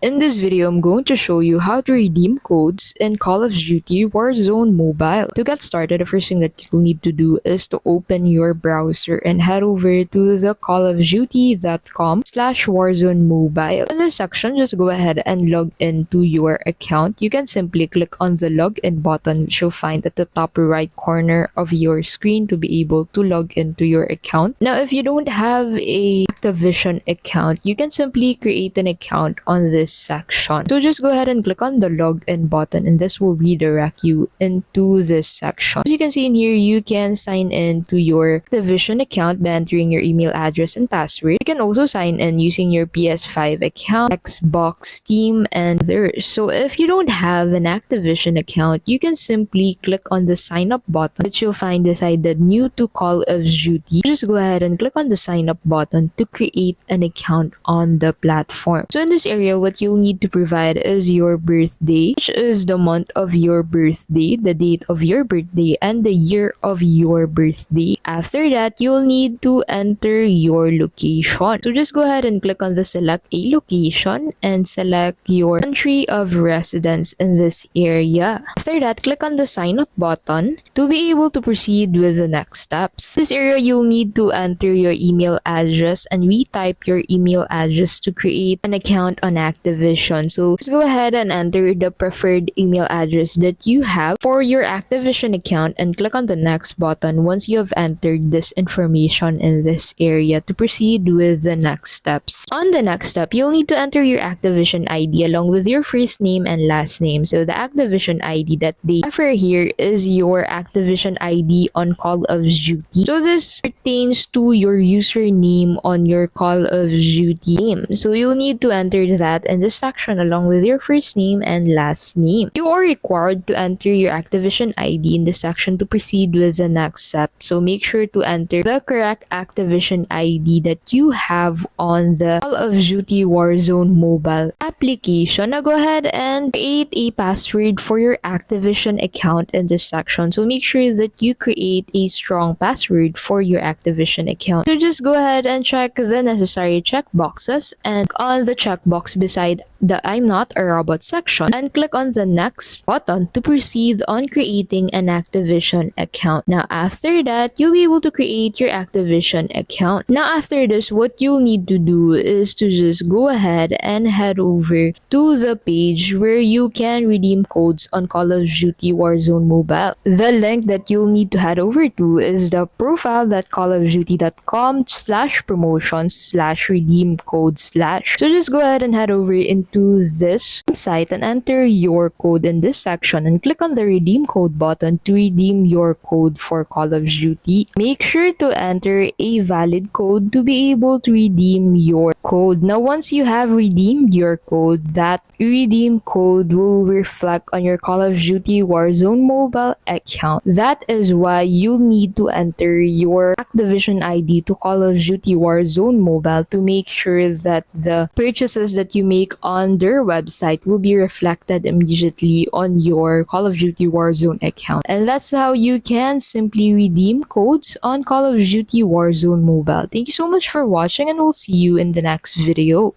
In this video, I'm going to show you how to redeem codes in Call of Duty Warzone Mobile. To get started, the first thing that you'll need to do is to open your browser and head over to the callofduty.com/Warzone Mobile. In this section, just go ahead and log into your account. You can simply click on the login button, which you'll find at the top right corner of your screen to be able to log into your account. Now, if you don't have a Activision account, you can simply create an account on this section. So just go ahead and click on the login button and this will redirect you into this section. As you can see in here, you can sign in to your Activision account by entering your email address and password. You can also sign in using your PS5 account, Xbox, Steam, and others. So if you don't have an Activision account, you can simply click on the sign up button, which you'll find beside the new to Call of Duty. Just go ahead and click on the sign up button to create an account on the platform. So in this area, what you'll need to provide is your birthday, which is the month of your birthday, the date of your birthday, and the year of your birthday. After that, you'll need to enter your location. So just go ahead and click on the select a location and select your country of residence in this area. After that, click on the sign up button to be able to proceed with the next steps. This area, you'll need to enter your email address and retype your email address to create an account on Activision. So just go ahead and enter the preferred email address that you have for your Activision account and click on the next button once you have entered this information in this area to proceed with the next steps. On the next step, you'll need to enter your Activision ID along with your first name and last name. So the Activision ID that they offer here is your Activision ID on Call of Duty. So this pertains to your username on your Call of Duty game. So you'll need to enter that in this section along with your first name and last name. You are required to enter your Activision ID in this section to proceed with the next step. So make sure to enter the correct Activision ID that you have on the Call of Duty Warzone Mobile application. Now go ahead and create a password for your Activision account in this section. So make sure that you create a strong password for your Activision account. So just go ahead and check the necessary checkboxes and on the checkbox beside the I'm not a robot section and click on the next button to proceed on creating an Activision account. Now after that, you'll be able to create your Activision account. Now after this, what you'll need to do is to just go ahead and head over to the page where you can redeem codes on Call of Duty Warzone Mobile. The link that you'll need to head over to is the profile.callofduty.com/promotions/redeem code/. So just go ahead and head over into this site and enter your code in this section and click on the redeem code button to redeem your code for Call of Duty. Make sure to enter a valid code to be able to redeem your code. Now once you have redeemed your code, that redeem code will reflect on your Call of Duty Warzone Mobile account. That is why you'll need to enter your Activision ID to Call of Duty Warzone Mobile to make sure that the purchases that you make on their website will be reflected immediately on your Call of Duty Warzone account. And that's how you can simply redeem codes on Call of Duty Warzone Mobile. Thank you so much for watching and we'll see you in the next video.